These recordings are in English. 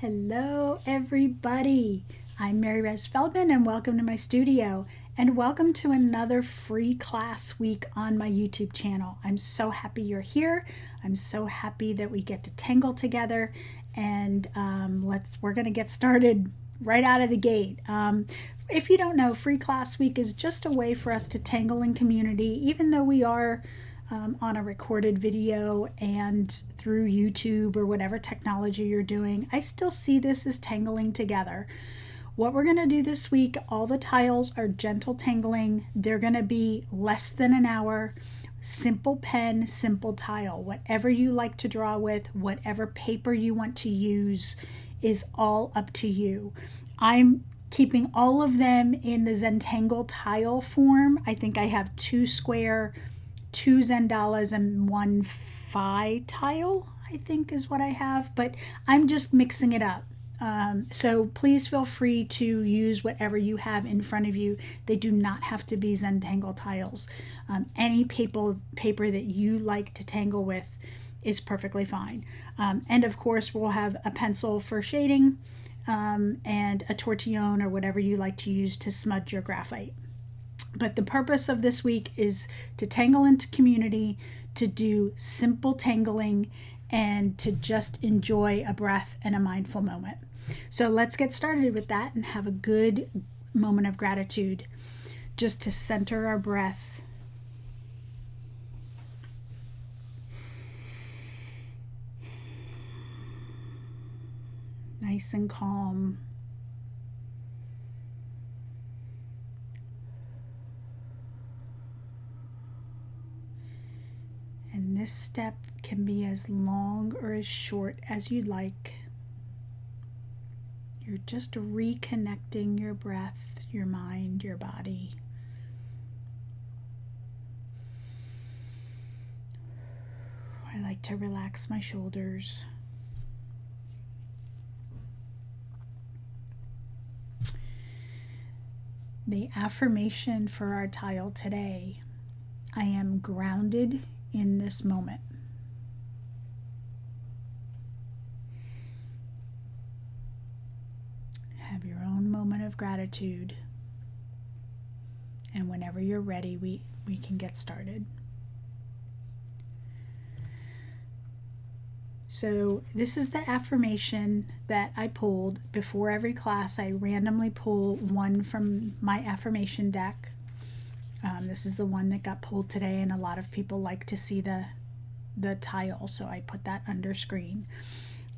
Hello everybody, I'm Mary Rose Feldman and welcome to my studio and welcome to another free class week on my YouTube channel. I'm so happy you're here. I'm so happy that we get to tangle together and we're going to get started right out of the gate. If you don't know, free class week is just a way for us to tangle in community, even though we are on a recorded video and through YouTube or whatever technology you're doing. I still see this as tangling together. What we're going to do this week, all the tiles are gentle tangling. They're going to be less than an hour. Simple pen, simple tile. Whatever you like to draw with, whatever paper you want to use is all up to you. I'm keeping all of them in the Zentangle tile form. I think I have 2 square, 2 Zendalas, and 1 phi tile, I think is what I have, but I'm just mixing it up. So please feel free to use whatever you have in front of you. They do not have to be Zentangle tiles. Any paper that you like to tangle with is perfectly fine. And of course we'll have a pencil for shading and a tortillon or whatever you like to use to smudge your graphite. But the purpose of this week is to tangle into community, to do simple tangling, and to just enjoy a breath and a mindful moment. So let's get started with that and have a good moment of gratitude just to center our breath. Nice and calm. And this step can be as long or as short as you'd like. You're just reconnecting your breath, your mind, your body. I like to relax my shoulders. The affirmation for our tile today: I am grounded in this moment. Have your own moment of gratitude, and whenever you're ready, we can get started. So this is the affirmation that I pulled. Before every class, I randomly pull one from my affirmation deck. This is the one that got pulled today, and a lot of people like to see the tile, so I put that under screen.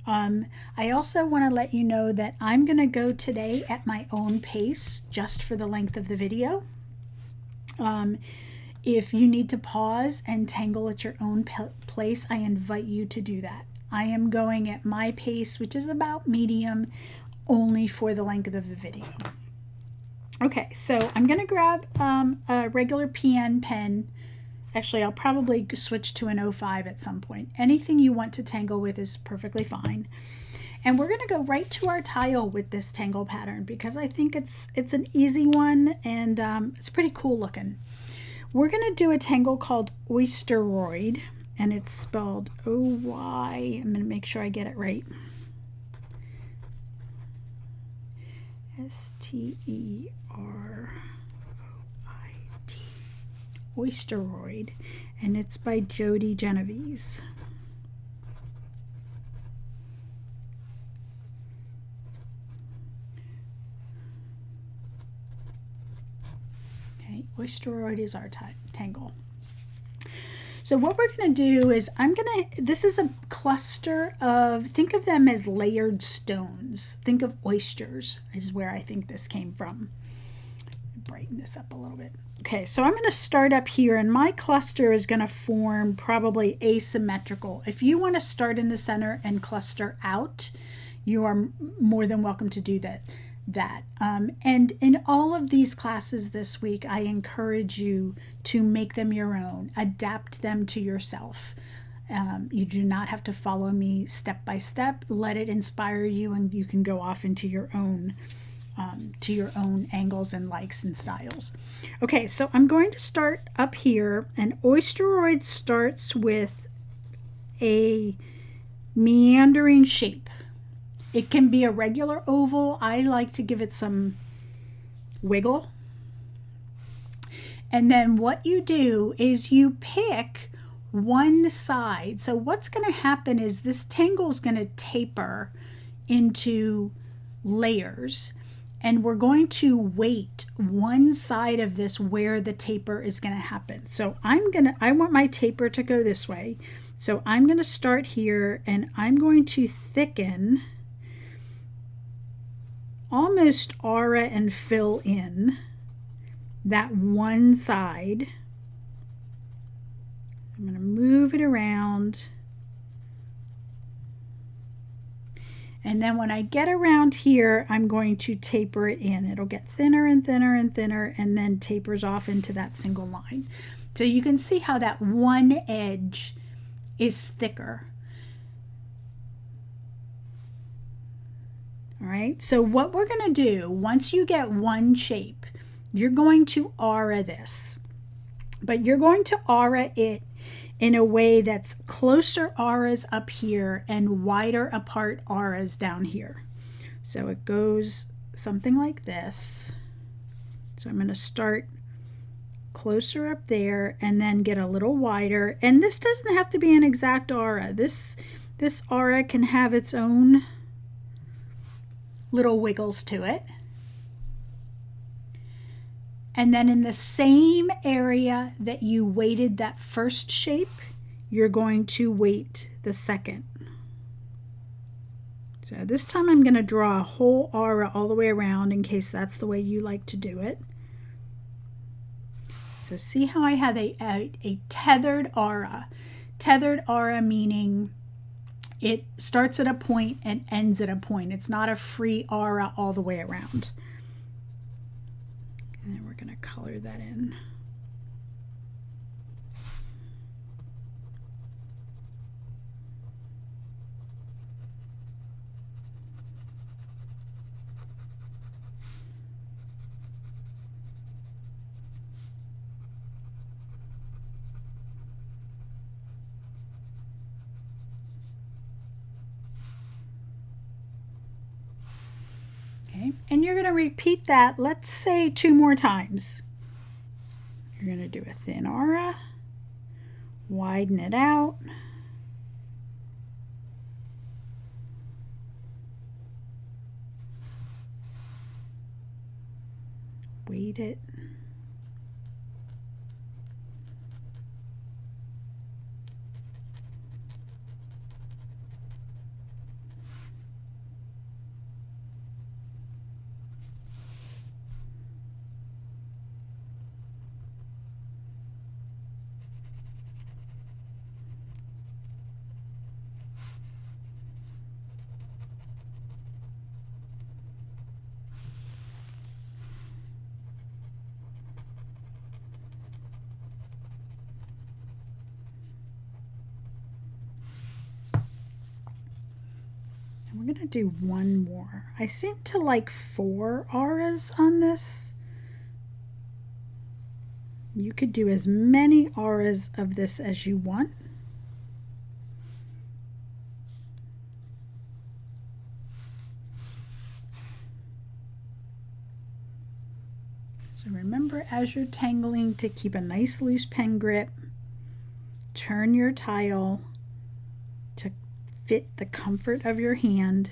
I also want to let you know that I'm going to go today at my own pace just for the length of the video. If you need to pause and tangle at your own place, I invite you to do that. I am going at my pace, which is about medium, only for the length of the video. Okay, so I'm going to grab a regular PN pen. Actually, I'll probably switch to an 05 at some point. Anything you want to tangle with is perfectly fine. And we're going to go right to our tile with this tangle pattern because I think it's an easy one and it's pretty cool looking. We're going to do a tangle called oysteroid, and it's spelled O-Y. I'm going to make sure I get it right. S-T-E-R-O-I-D. Oysteroid, and it's by Jody Genovese. Okay, oysteroid is our tangle. So what we're going to do is this is a cluster of, think of them as layered stones. Think of oysters is where I think this came from. Brighten this up a little bit. Okay, so I'm going to start up here, and my cluster is going to form probably asymmetrical. If you want to start in the center and cluster out, you are more than welcome to do that. And in all of these classes this week, I encourage you to make them your own, adapt them to yourself. You do not have to follow me step by step. Let it inspire you, and you can go off into your own angles and likes and styles. Okay, so I'm going to start up here, and oysteroid starts with a meandering shape. It can be a regular oval. I like to give it some wiggle. And then what you do is you pick one side. So what's going to happen is this tangle is going to taper into layers, and we're going to weight one side of this where the taper is going to happen. So I want my taper to go this way. So I'm going to start here, and I'm going to thicken, almost aura and fill in that one side. I'm going to move it around. And then when I get around here, I'm going to taper it in. It'll get thinner and thinner and thinner, and then tapers off into that single line. So you can see how that one edge is thicker. All right, so what we're going to do, once you get one shape, you're going to aura this. But you're going to aura it in a way that's closer auras up here and wider apart auras down here. So it goes something like this. So I'm going to start closer up there and then get a little wider. And this doesn't have to be an exact aura. This aura can have its own little wiggles to it. And then in the same area that you weighted that first shape, you're going to weight the second. So this time I'm going to draw a whole aura all the way around in case that's the way you like to do it. So see how I have a tethered aura. Tethered aura meaning it starts at a point and ends at a point. It's not a free aura all the way around. And then we're going to color that in. Okay, and you're going to repeat that, let's say 2 more times. You're going to do a thin aura, widen it out, weight it, we're going to do one more. I seem to like 4 auras on this. You could do as many auras of this as you want. So remember, as you're tangling, to keep a nice loose pen grip. Turn your tile to fit the comfort of your hand.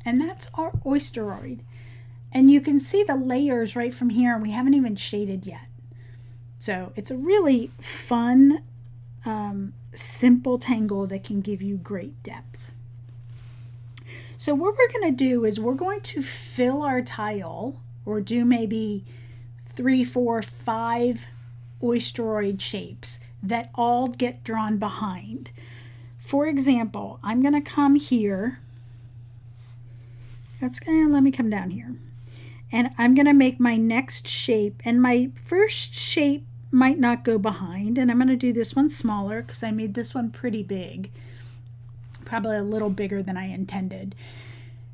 And that's our oysteroid. And you can see the layers right from here, and we haven't even shaded yet. So it's a really fun, simple tangle that can give you great depth. So what we're going to do is we're going to fill our tile, or do maybe 3, 4, 5 oysteroid shapes that all get drawn behind. For example, I'm going to come here. Let me come down here. And I'm going to make my next shape. And my first shape might not go behind. And I'm going to do this one smaller because I made this one pretty big. Probably a little bigger than I intended.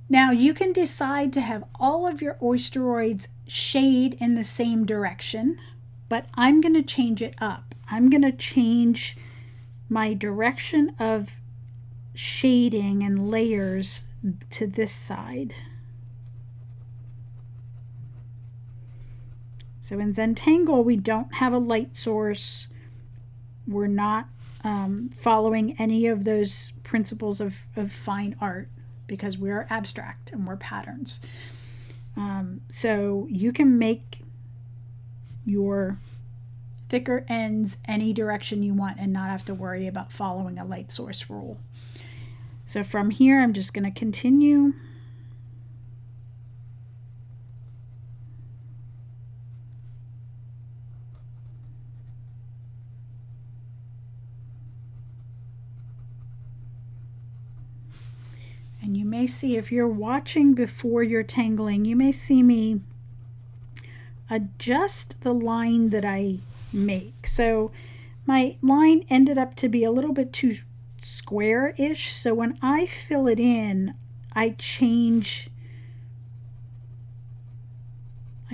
Now you can decide to have all of your oysteroids shade in the same direction, but I'm going to change it up. I'm going to change my direction of shading and layers to this side. So in Zentangle, we don't have a light source. We're not following any of those principles of fine art because we are abstract and we're patterns. So you can make your thicker ends any direction you want and not have to worry about following a light source rule. So from here, I'm just going to continue. And you may see, if you're watching before you're tangling, you may see me adjust the line that I make. So my line ended up to be a little bit too square-ish. So when I fill it in, I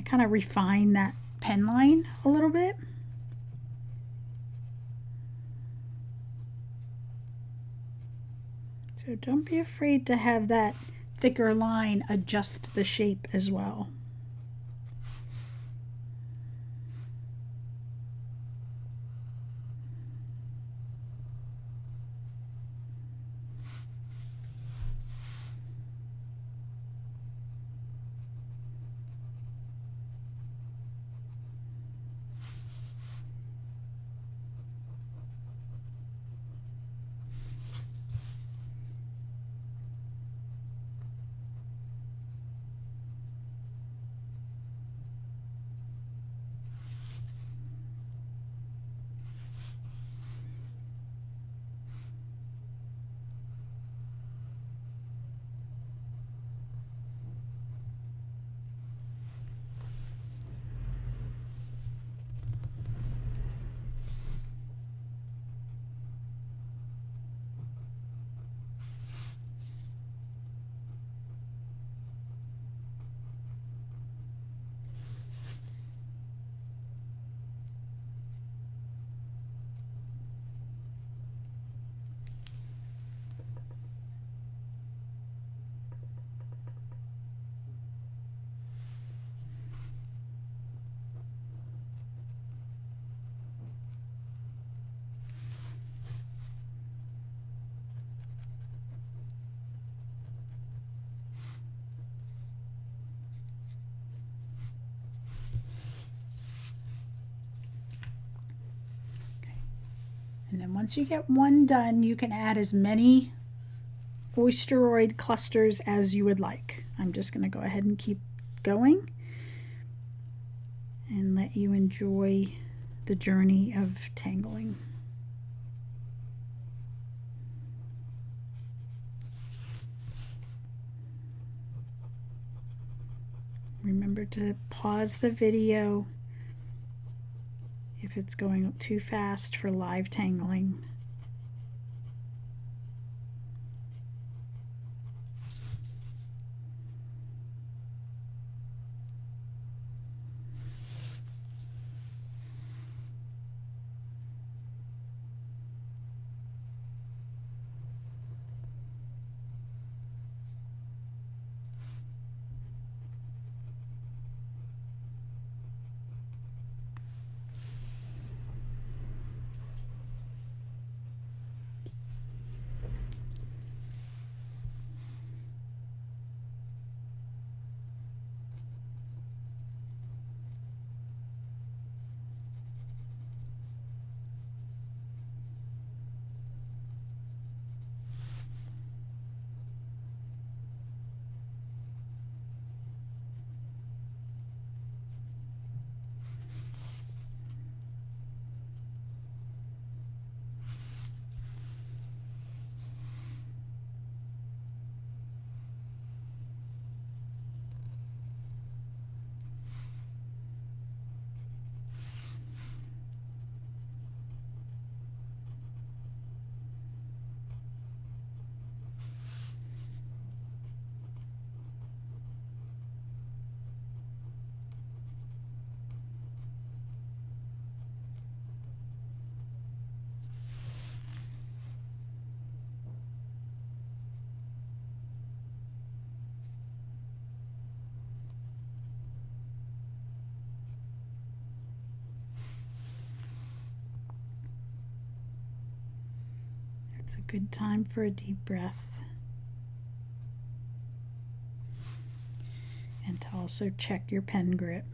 kind of refine that pen line a little bit. So don't be afraid to have that thicker line adjust the shape as well. And then once you get one done, you can add as many oysteroid clusters as you would like. I'm just going to go ahead and keep going and let you enjoy the journey of tangling. Remember to pause the video if it's going too fast for live tangling. It's a good time for a deep breath. And to also check your pen grip.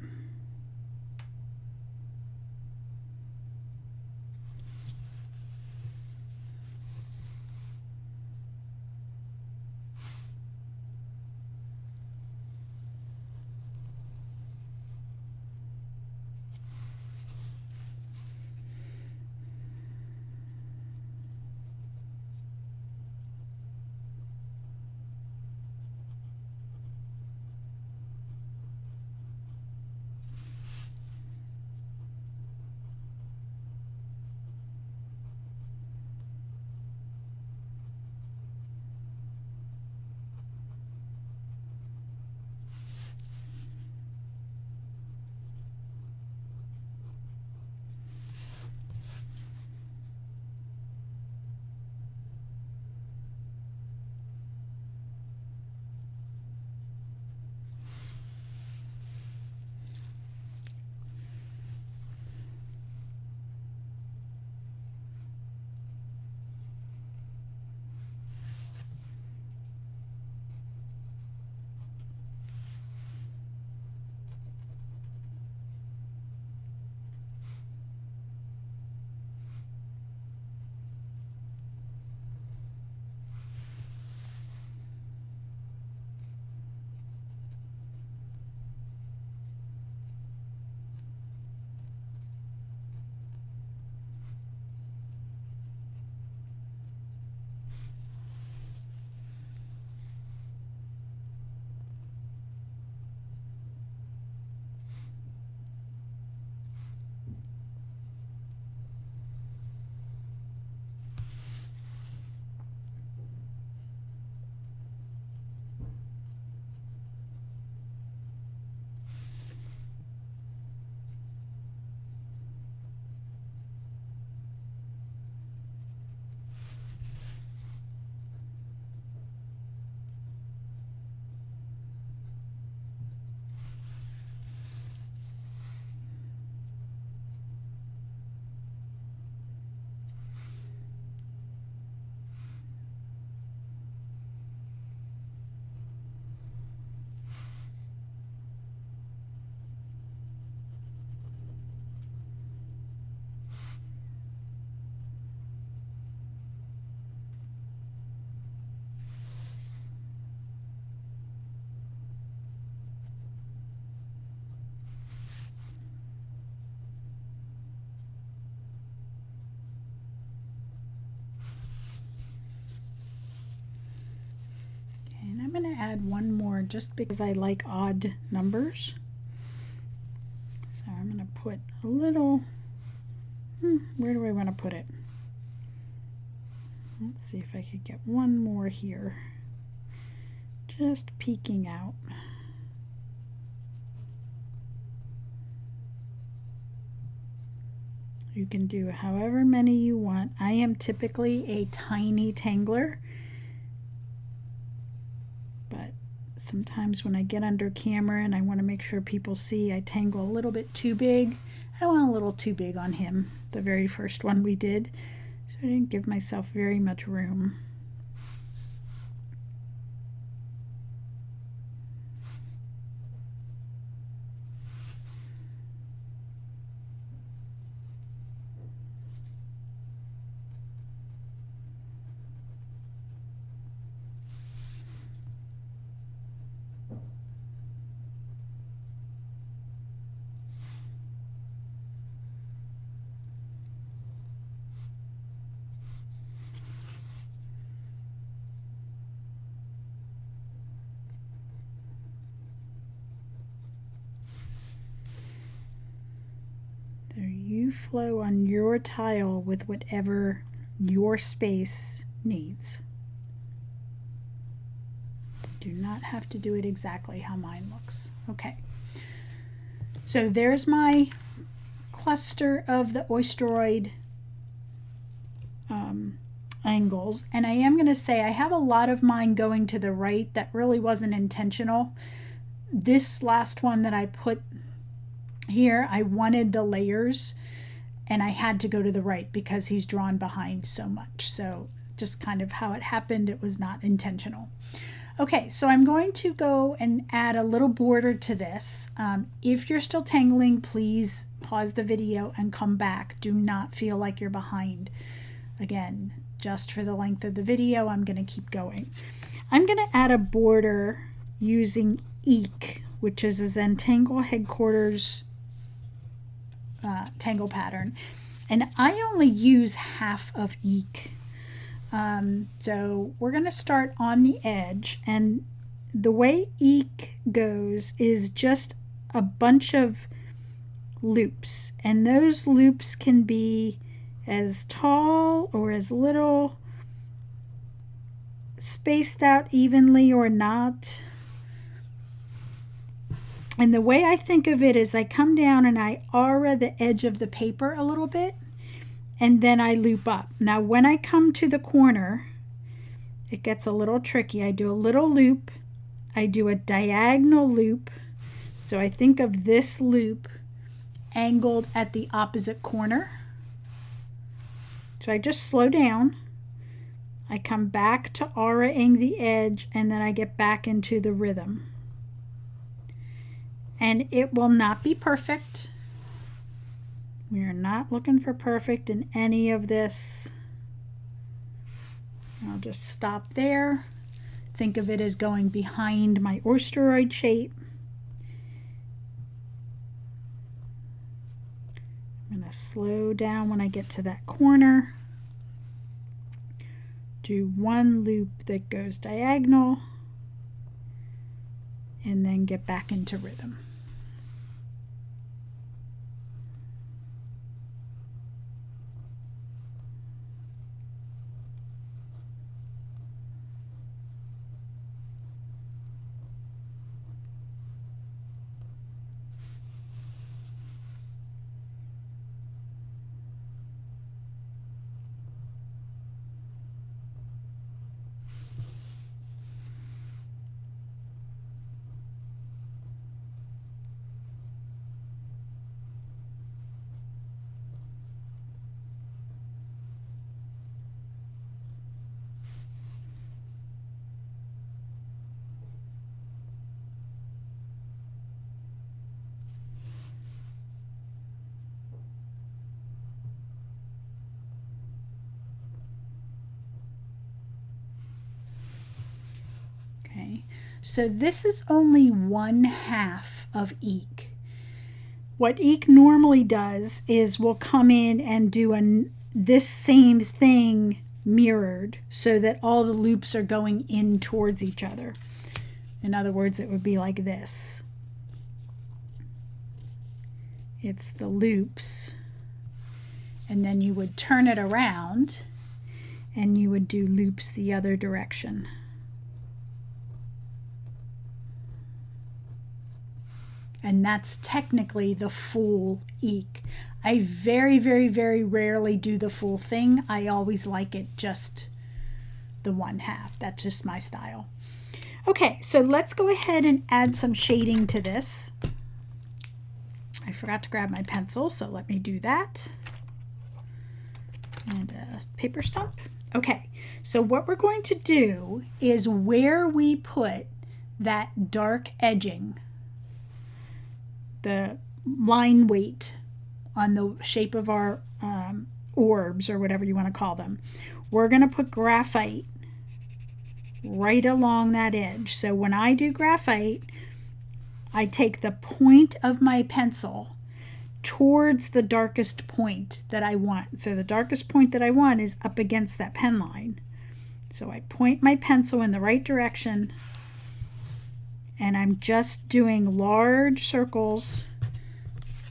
And I'm going to add one more just because I like odd numbers. So I'm going to put a little, where do I want to put it? Let's see if I could get one more here. Just peeking out. You can do however many you want. I am typically a tiny tangler. Sometimes when I get under camera and I want to make sure people see, I tangle a little bit too big. I went a little too big on him, the very first one we did, so I didn't give myself very much room. You flow on your tile with whatever your space needs. Do not have to do it exactly how mine looks. Okay, so there's my cluster of the oysteroid angles, and I am going to say I have a lot of mine going to the right that really wasn't intentional. This last one that I put here, I wanted the layers and I had to go to the right because he's drawn behind so much. So just kind of how it happened. It was not intentional. Okay, so I'm going to go and add a little border to this. If you're still tangling, please pause the video and come back. Do not feel like you're behind. Again, just for the length of the video, I'm going to keep going. I'm going to add a border using Eek, which is a Zentangle headquarters tangle pattern. And I only use half of Eek. So we're going to start on the edge, and the way Eek goes is just a bunch of loops, and those loops can be as tall or as little, spaced out evenly or not. And the way I think of it is I come down and I aura the edge of the paper a little bit, and then I loop up. Now when I come to the corner, it gets a little tricky. I do a little loop, I do a diagonal loop, so I think of this loop angled at the opposite corner. So I just slow down, I come back to auraing the edge, and then I get back into the rhythm. And it will not be perfect. We are not looking for perfect in any of this. I'll just stop there. Think of it as going behind my oysteroid shape. I'm going to slow down when I get to that corner. Do one loop that goes diagonal, and then get back into rhythm. So this is only 1/2 of Eek. What Eek normally does is we'll come in and do this same thing mirrored so that all the loops are going in towards each other. In other words, it would be like this. It's the loops, and then you would turn it around and you would do loops the other direction. And that's technically the full Eek. I very, very, very rarely do the full thing. I always like it just the 1/2. That's just my style. Okay, so let's go ahead and add some shading to this. I forgot to grab my pencil, so let me do that. And a paper stump. Okay, so what we're going to do is where we put that dark edging, the line weight on the shape of our orbs, or whatever you want to call them, we're going to put graphite right along that edge. So when I do graphite, I take the point of my pencil towards the darkest point that I want. So the darkest point that I want is up against that pen line. So I point my pencil in the right direction, and I'm just doing large circles.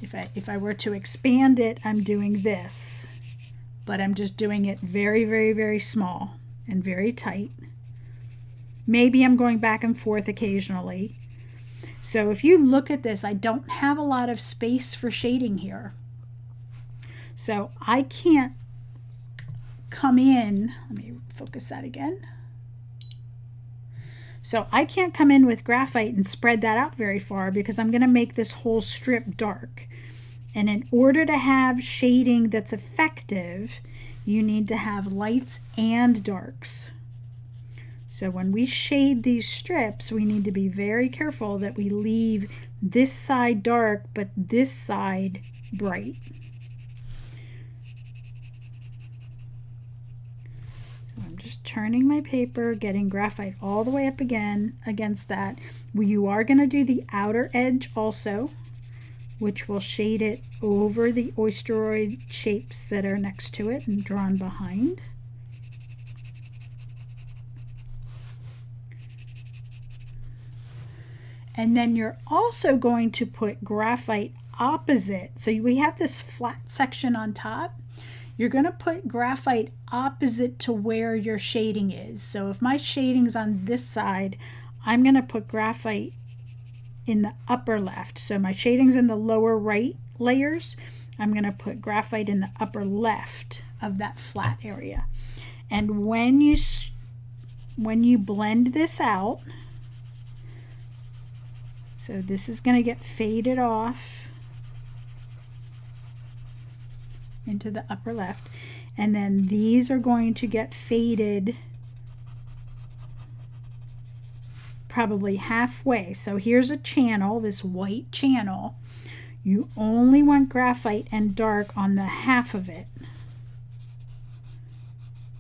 If I were to expand it, I'm doing this, but I'm just doing it very, very, very small and very tight. Maybe I'm going back and forth occasionally. So if you look at this, I don't have a lot of space for shading here. So I can't come in, let me focus that again. So I can't come in with graphite and spread that out very far because I'm going to make this whole strip dark. And in order to have shading that's effective, you need to have lights and darks. So when we shade these strips, we need to be very careful that we leave this side dark, but this side bright. So I'm just turning my paper, getting graphite all the way up again against that. You are going to do the outer edge also, which will shade it over the oysteroid shapes that are next to it and drawn behind. And then you're also going to put graphite opposite. So we have this flat section on top. You're going to put graphite opposite to where your shading is. So if my shading's on this side, I'm going to put graphite in the upper left. So my shading's in the lower right layers. I'm going to put graphite in the upper left of that flat area. And when you blend this out, so this is going to get faded off into the upper left, and then these are going to get faded probably halfway. So here's a channel, this white channel. You only want graphite and dark on the half of it.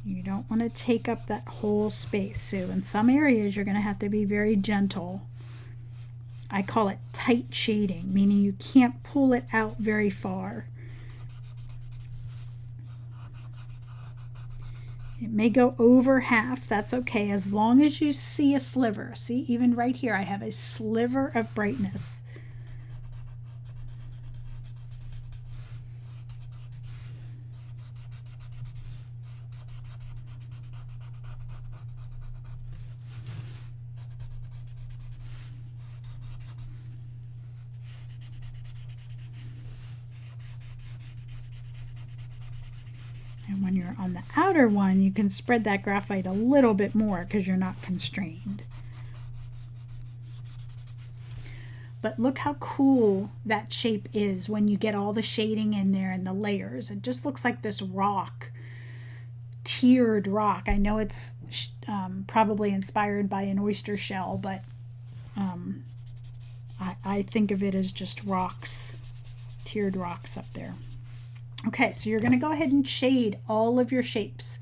You don't want to take up that whole space. So in some areas you're going to have to be very gentle. I call it tight shading, meaning you can't pull it out very far. It may go over half, that's okay, as long as you see a sliver. See, even right here I have a sliver of brightness. And when you're on the outer one, you can spread that graphite a little bit more because you're not constrained. But look how cool that shape is when you get all the shading in there and the layers. It just looks like this rock, tiered rock. I know it's probably inspired by an oyster shell, but I think of it as just rocks, tiered rocks up there. Okay, so you're going to go ahead and shade all of your shapes,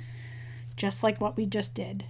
just like what we just did.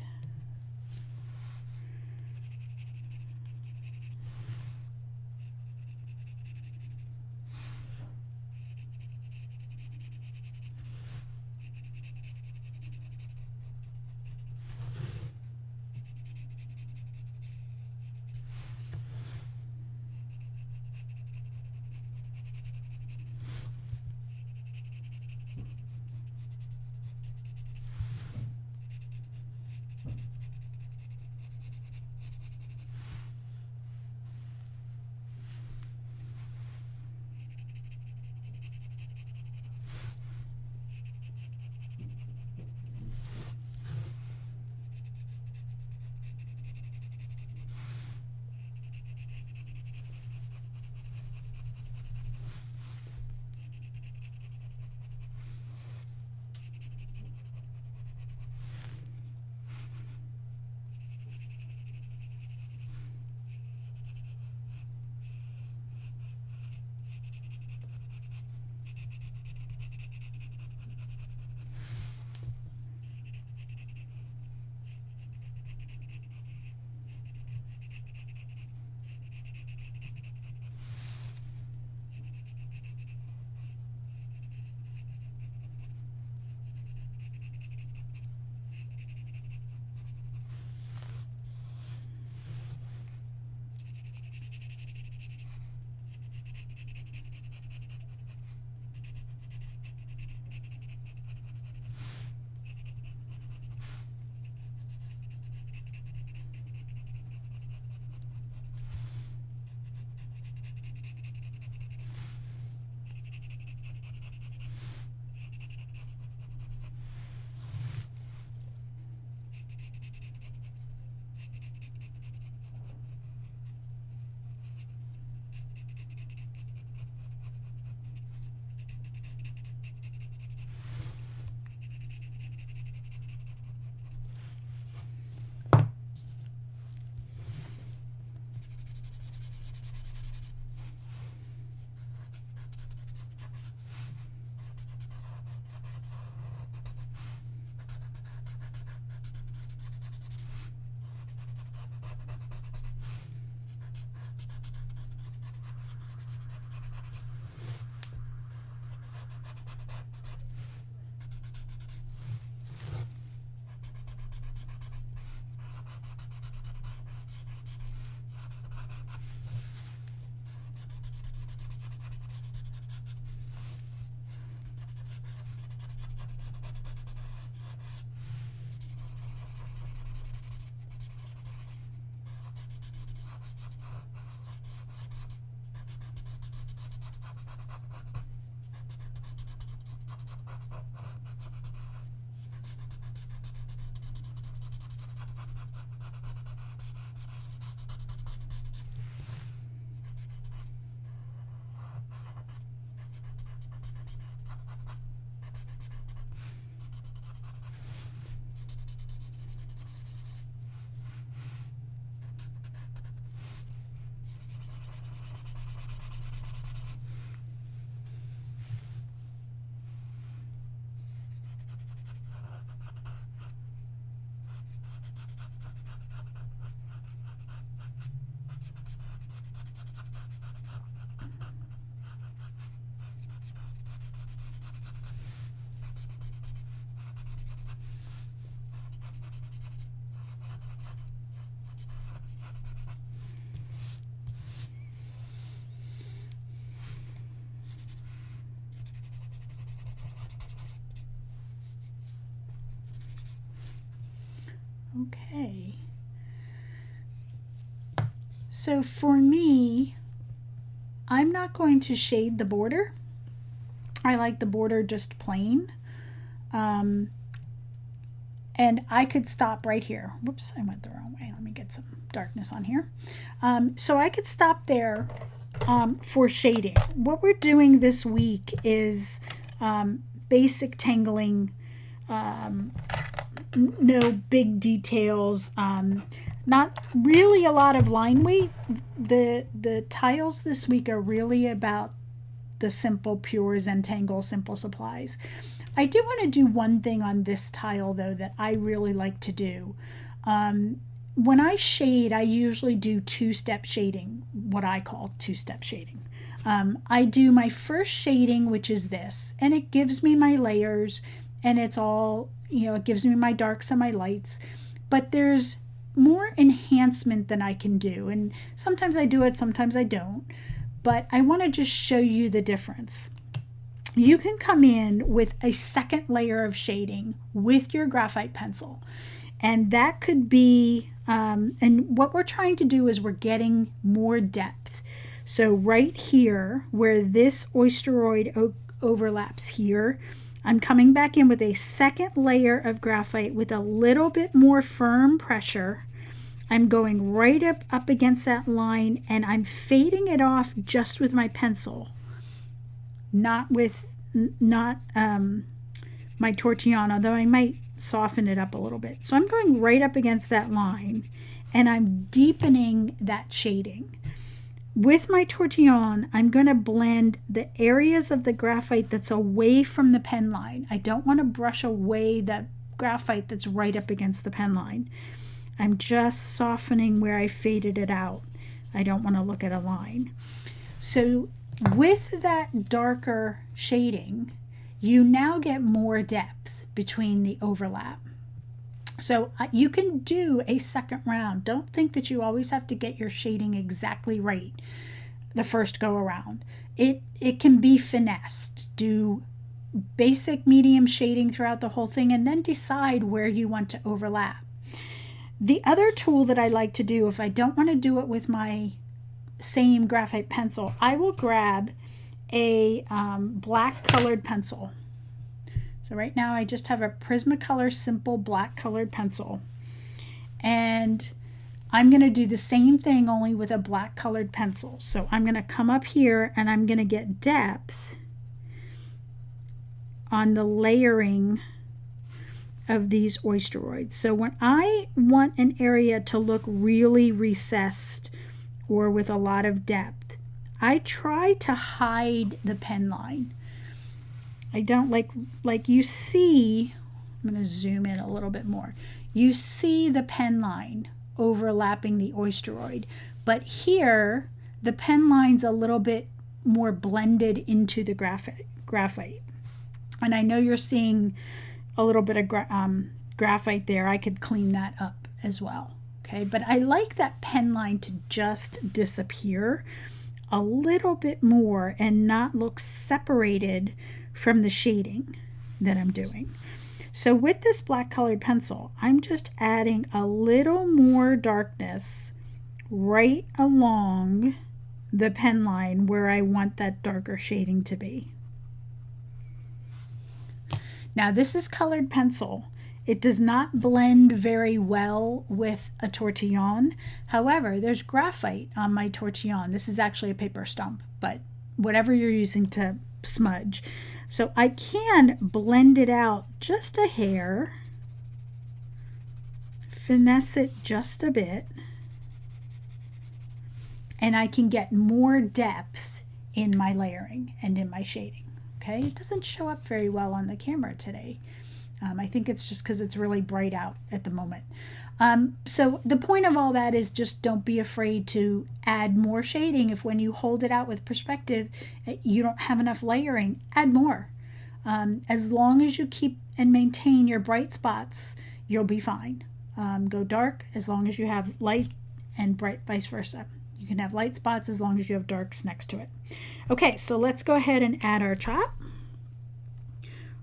Okay. So for me, I'm not going to shade the border. I like the border just plain. And I could stop right here. Whoops, I went the wrong way. Let me get some darkness on here. So I could stop there for shading. What we're doing this week is basic tangling, no big details, not really a lot of line weight. The tiles this week are really about the simple, pure Zentangle simple supplies. I do want to do one thing on this tile though that I really like to do. When I shade, I usually do two-step shading, what I call two-step shading. I do my first shading, which is this, and it gives me my layers, and it's all, it gives me my darks and my lights, but there's more enhancement than I can do, and sometimes I do it, sometimes I don't, but I want to just show you the difference. You can come in with a second layer of shading with your graphite pencil, and that could be, and what we're trying to do is we're getting more depth. So right here, where this oysteroid overlaps here, I'm coming back in with a second layer of graphite with a little bit more firm pressure. I'm going right up against that line, and I'm fading it off just with my pencil, not my tortillon, although I might soften it up a little bit. So I'm going right up against that line, and I'm deepening that shading. With my tortillon, I'm going to blend the areas of the graphite that's away from the pen line. I don't want to brush away that graphite that's right up against the pen line. I'm just softening where I faded it out. I don't want to look at a line. So with that darker shading, you now get more depth between the overlap. So you can do a second round. Don't think that you always have to get your shading exactly right the first go around. It can be finessed. Do basic medium shading throughout the whole thing, and then decide where you want to overlap. The other tool that I like to do, if I don't want to do it with my same graphite pencil, I will grab a black colored pencil. So right now I just have a Prismacolor simple black colored pencil, and I'm going to do the same thing only with a black colored pencil. So I'm going to come up here and I'm going to get depth on the layering of these oysteroids. So when I want an area to look really recessed or with a lot of depth, I try to hide the pen line. I don't like you see, I'm going to zoom in a little bit more. You see the pen line overlapping the oysteroid, but here the pen line's a little bit more blended into the graphite. And I know you're seeing a little bit of graphite there. I could clean that up as well. Okay, but I like that pen line to just disappear a little bit more and not look separated from the shading that I'm doing. So with this black colored pencil, I'm just adding a little more darkness right along the pen line where I want that darker shading to be. Now this is colored pencil. It does not blend very well with a tortillon. However, there's graphite on my tortillon. This is actually a paper stump, but whatever you're using to smudge. So I can blend it out just a hair, finesse it just a bit, and I can get more depth in my layering and in my shading. Okay, it doesn't show up very well on the camera today. I think it's just because it's really bright out at the moment. So the point of all that is just don't be afraid to add more shading. If when you hold it out with perspective, you don't have enough layering, add more. As long as you keep and maintain your bright spots, you'll be fine. Go dark as long as you have light, and bright vice versa. You can have light spots as long as you have darks next to it. Okay, so let's go ahead and add our chop.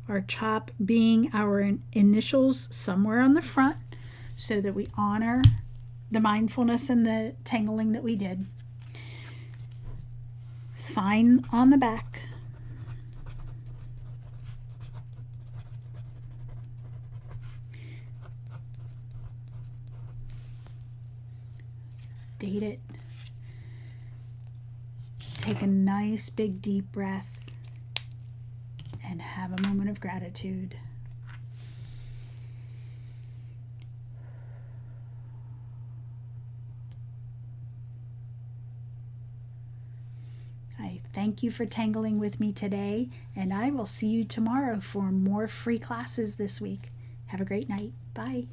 Our chop being our initials somewhere on the front. so that we honor the mindfulness and the tangling that we did. Sign on the back. Date it. Take a nice big deep breath and have a moment of gratitude. I thank you for tangling with me today, and I will see you tomorrow for more free classes this week. Have a great night. Bye.